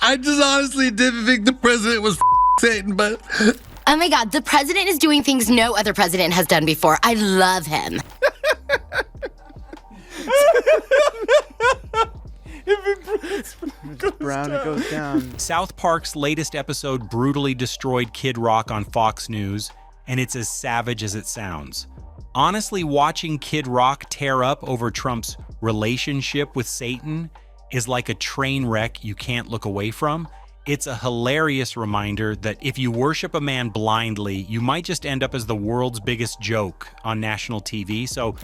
I just honestly didn't think the president was Satan, but... Oh my God, the president is doing things no other president has done before. I love him. Brown, it goes down. South Park's latest episode brutally destroyed Kid Rock on Fox News, and it's as savage as it sounds. Honestly, watching Kid Rock tear up over Trump's relationship with Satan is like a train wreck you can't look away from. It's a hilarious reminder that if you worship a man blindly, you might just end up as the world's biggest joke on national TV. So,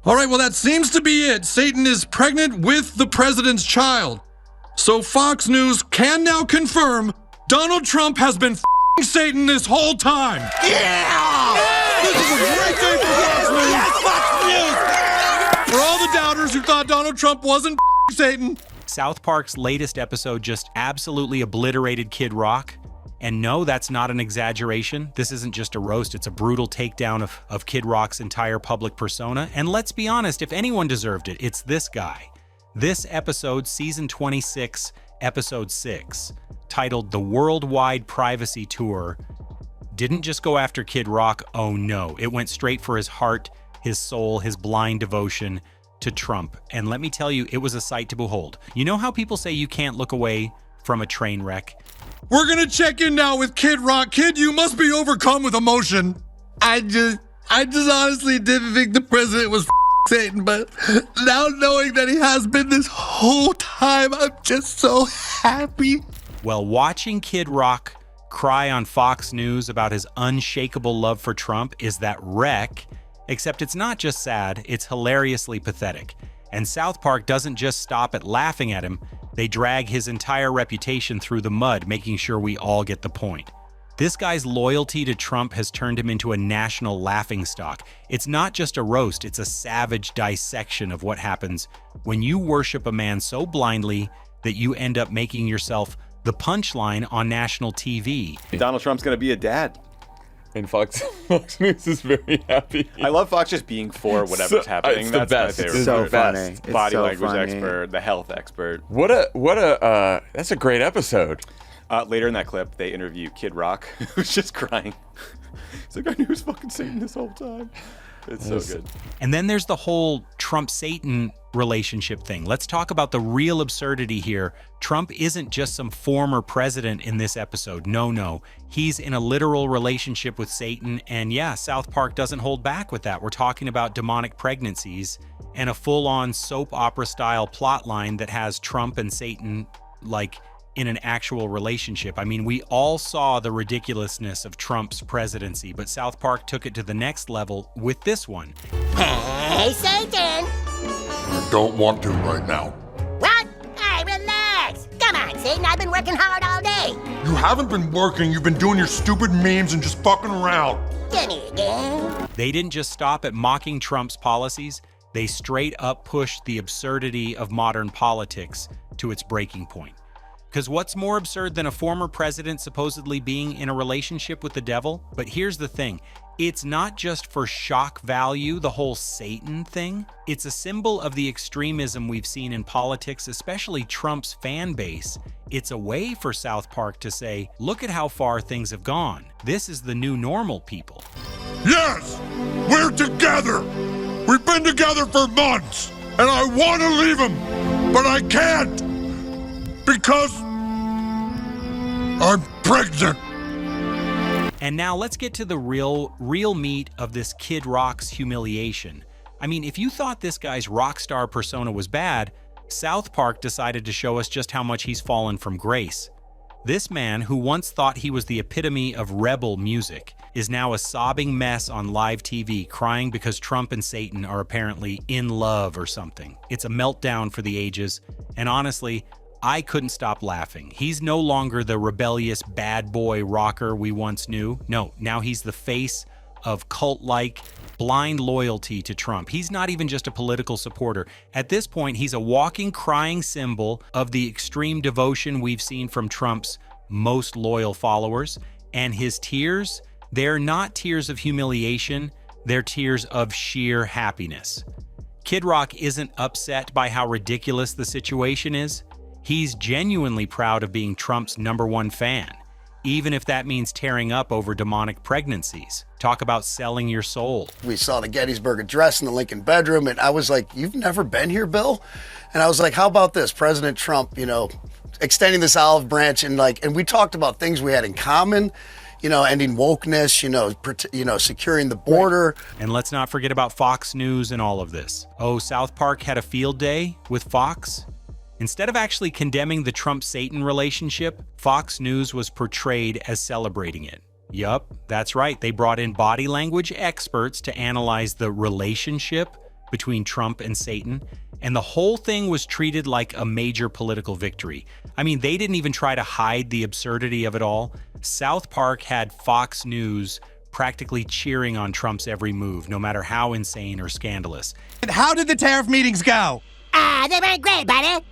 all right, well, that seems to be it. Satan is pregnant with the president's child. So Fox News can now confirm Donald Trump has been Satan this whole time. Yeah! This is a great day for Fox News. Yes, Fox News! For all the doubters who thought Donald Trump wasn't Satan. South Park's latest episode just absolutely obliterated Kid Rock. And no, that's not an exaggeration. This isn't just a roast. It's a brutal takedown of Kid Rock's entire public persona. And let's be honest, if anyone deserved it, it's this guy. This episode, season 26, episode 6, titled The Worldwide Privacy Tour, didn't just go after Kid Rock. Oh no, it went straight for his heart, his soul, his blind devotion to Trump. And let me tell you, it was a sight to behold. You know how people say you can't look away from a train wreck? We're gonna check in now with Kid Rock. Kid, you must be overcome with emotion. I just honestly didn't think the president was Satan, but now knowing that he has been this whole time, I'm just so happy. Well, watching Kid Rock cry on Fox News about his unshakable love for Trump is that wreck, except it's not just sad, it's hilariously pathetic. And South Park doesn't just stop at laughing at him, they drag his entire reputation through the mud, making sure we all get the point. This guy's loyalty to Trump has turned him into a national laughingstock. It's not just a roast, it's a savage dissection of what happens when you worship a man so blindly that you end up making yourself the punchline on national TV. Donald Trump's going to be a dad. And Fox News is very happy. I love Fox just being for whatever's happening. It's That's the best. my favorite. It's so part. funny. It's Body so language funny. expert, the health expert. What a that's a great episode. Later in that clip, they interview Kid Rock, who's just crying. He's like, I knew he was fucking Satan this whole time. It's so good. And then there's the whole Trump-Satan relationship thing. Let's talk about the real absurdity here. Trump isn't just some former president in this episode. No. He's in a literal relationship with Satan. And yeah, South Park doesn't hold back with that. We're talking about demonic pregnancies and a full-on soap opera style plot line that has Trump and Satan like in an actual relationship. I mean, we all saw the ridiculousness of Trump's presidency, but South Park took it to the next level with this one. Hey, Satan! I don't want to right now. What? Hey, relax! Come on, Satan, I've been working hard all day. You haven't been working, you've been doing your stupid memes and just fucking around. Get me again. They didn't just stop at mocking Trump's policies, they straight up pushed the absurdity of modern politics to its breaking point. Because what's more absurd than a former president supposedly being in a relationship with the devil? But here's the thing. It's not just for shock value, the whole Satan thing. It's a symbol of the extremism we've seen in politics, especially Trump's fan base. It's a way for South Park to say, look at how far things have gone. This is the new normal, people. Yes! We're together! We've been together for months! And I want to leave him! But I can't! Because I'm pregnant! And now let's get to the real meat of this Kid Rock's humiliation. I mean, if you thought this guy's rock star persona was bad, South Park decided to show us just how much he's fallen from grace. This man, who once thought he was the epitome of rebel music, is now a sobbing mess on live TV, crying because Trump and Satan are apparently in love or something. It's a meltdown for the ages, and honestly, I couldn't stop laughing. He's no longer the rebellious bad boy rocker we once knew. No, now he's the face of cult-like, blind loyalty to Trump. He's not even just a political supporter. At this point, he's a walking, crying symbol of the extreme devotion we've seen from Trump's most loyal followers. And his tears, they're not tears of humiliation, they're tears of sheer happiness. Kid Rock isn't upset by how ridiculous the situation is. He's genuinely proud of being Trump's #1 fan, even if that means tearing up over demonic pregnancies. Talk about selling your soul. We saw the Gettysburg Address in the Lincoln bedroom, and I was like, "You've never been here, Bill?" And I was like, "How about this? President Trump, extending this olive branch," and we talked about things we had in common, ending wokeness, securing the border. And let's not forget about Fox News and all of this. Oh, South Park had a field day with Fox? Instead of actually condemning the Trump-Satan relationship, Fox News was portrayed as celebrating it. Yup, that's right. They brought in body language experts to analyze the relationship between Trump and Satan, and the whole thing was treated like a major political victory. I mean, they didn't even try to hide the absurdity of it all. South Park had Fox News practically cheering on Trump's every move, no matter how insane or scandalous. And how did the tariff meetings go? They went great, buddy.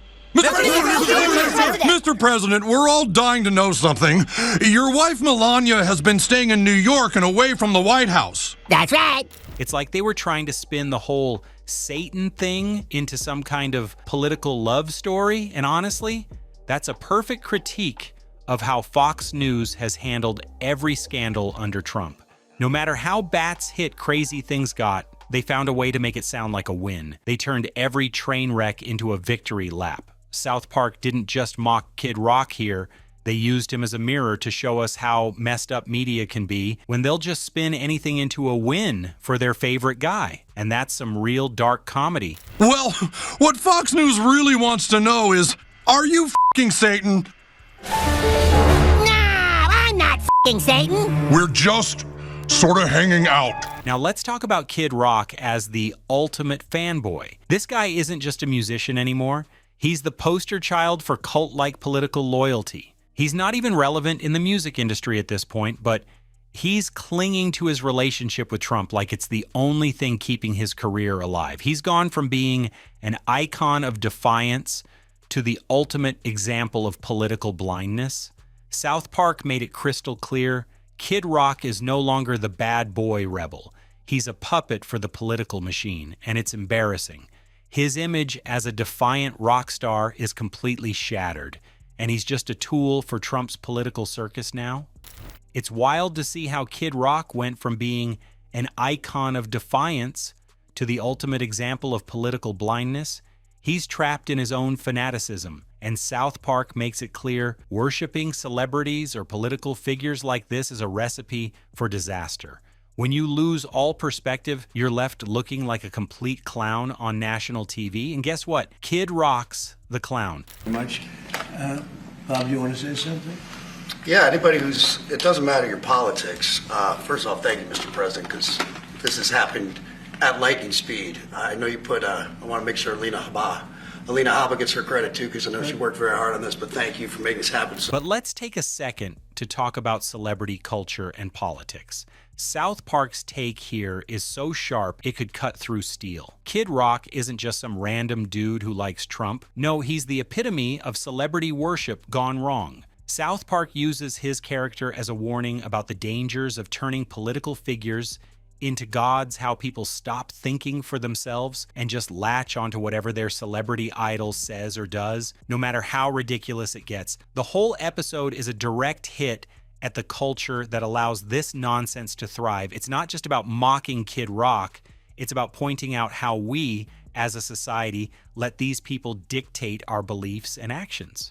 Mr. President, we're all dying to know something. Your wife Melania has been staying in New York and away from the White House. That's right. It's like they were trying to spin the whole Satan thing into some kind of political love story, and honestly, that's a perfect critique of how Fox News has handled every scandal under Trump. No matter how bats hit crazy things got, they found a way to make it sound like a win. They turned every train wreck into a victory lap. South Park didn't just mock Kid Rock here. They used him as a mirror to show us how messed up media can be when they'll just spin anything into a win for their favorite guy. And that's some real dark comedy. Well, what Fox News really wants to know is, are you f***ing Satan? No, I'm not f***ing Satan. We're just sort of hanging out. Now let's talk about Kid Rock as the ultimate fanboy. This guy isn't just a musician anymore. He's the poster child for cult-like political loyalty. He's not even relevant in the music industry at this point, but he's clinging to his relationship with Trump like it's the only thing keeping his career alive. He's gone from being an icon of defiance to the ultimate example of political blindness. South Park made it crystal clear. Kid Rock is no longer the bad boy rebel. He's a puppet for the political machine, and it's embarrassing. His image as a defiant rock star is completely shattered, and he's just a tool for Trump's political circus now. It's wild to see how Kid Rock went from being an icon of defiance to the ultimate example of political blindness. He's trapped in his own fanaticism, and South Park makes it clear worshiping celebrities or political figures like this is a recipe for disaster. When you lose all perspective, you're left looking like a complete clown on national TV. And guess what? Kid Rock's the clown. Much. Bob, you want to say something? Yeah, anybody it doesn't matter your politics. First off, thank you, Mr. President, because this has happened at lightning speed. I know you I want to make sure Alina Habba gets her credit too, because I know she worked very hard on this, but thank you for making this happen. But let's take a second to talk about celebrity culture and politics. South Park's take here is so sharp it could cut through steel. Kid Rock isn't just some random dude who likes Trump. No, he's the epitome of celebrity worship gone wrong. South Park uses his character as a warning about the dangers of turning political figures into gods, how people stop thinking for themselves and just latch onto whatever their celebrity idol says or does, no matter how ridiculous it gets. The whole episode is a direct hit at the culture that allows this nonsense to thrive. It's not just about mocking Kid Rock, it's about pointing out how we, as a society, let these people dictate our beliefs and actions.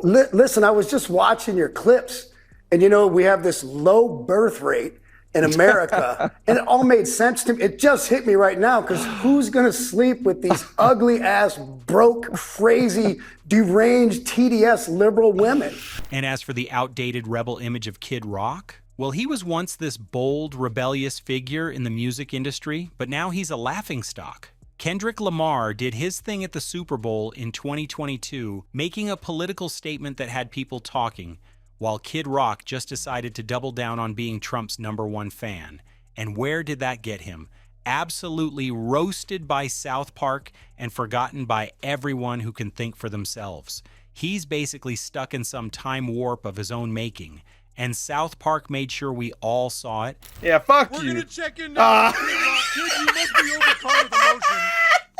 Listen, I was just watching your clips, and we have this low birth rate in America, and it all made sense to me. It just hit me right now, because who's going to sleep with these ugly-ass, broke, crazy, deranged, TDS liberal women? And as for the outdated rebel image of Kid Rock, well, he was once this bold, rebellious figure in the music industry, but now he's a laughingstock. Kendrick Lamar did his thing at the Super Bowl in 2022, making a political statement that had people talking, while Kid Rock just decided to double down on being Trump's #1 fan. And where did that get him? Absolutely roasted by South Park and forgotten by everyone who can think for themselves. He's basically stuck in some time warp of his own making, and South Park made sure we all saw it. Yeah, fuck We're you. gonna check in now. Kid, you must be overcome with emotion.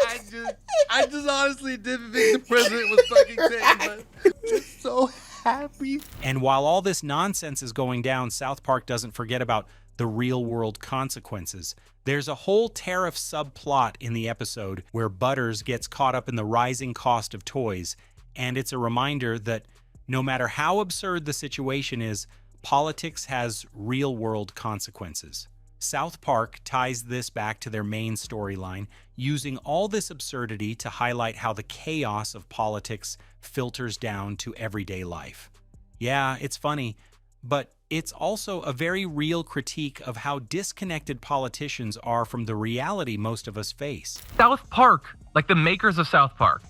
I just honestly didn't think the president was fucking Satan, but I'm so happy. And while all this nonsense is going down, South Park doesn't forget about the real-world consequences. There's a whole tariff subplot in the episode where Butters gets caught up in the rising cost of toys, and it's a reminder that no matter how absurd the situation is, politics has real-world consequences. South Park ties this back to their main storyline, using all this absurdity to highlight how the chaos of politics filters down to everyday life. Yeah, it's funny, but it's also a very real critique of how disconnected politicians are from the reality most of us face. South Park, like the makers of South Park,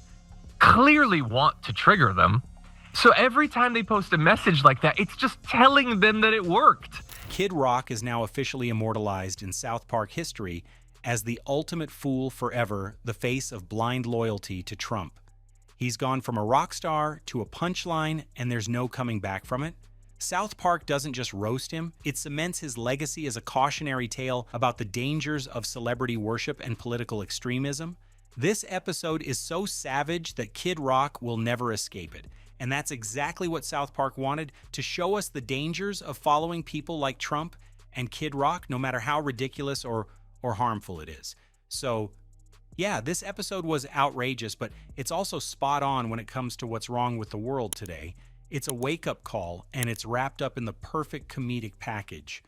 clearly want to trigger them. So every time they post a message like that, it's just telling them that it worked. Kid Rock is now officially immortalized in South Park history as the ultimate fool forever, the face of blind loyalty to Trump. He's gone from a rock star to a punchline, and there's no coming back from it. South Park doesn't just roast him, it cements his legacy as a cautionary tale about the dangers of celebrity worship and political extremism. This episode is so savage that Kid Rock will never escape it. And that's exactly what South Park wanted, to show us the dangers of following people like Trump and Kid Rock, no matter how ridiculous or harmful it is. So, yeah, this episode was outrageous, but it's also spot on when it comes to what's wrong with the world today. It's a wake-up call, and it's wrapped up in the perfect comedic package.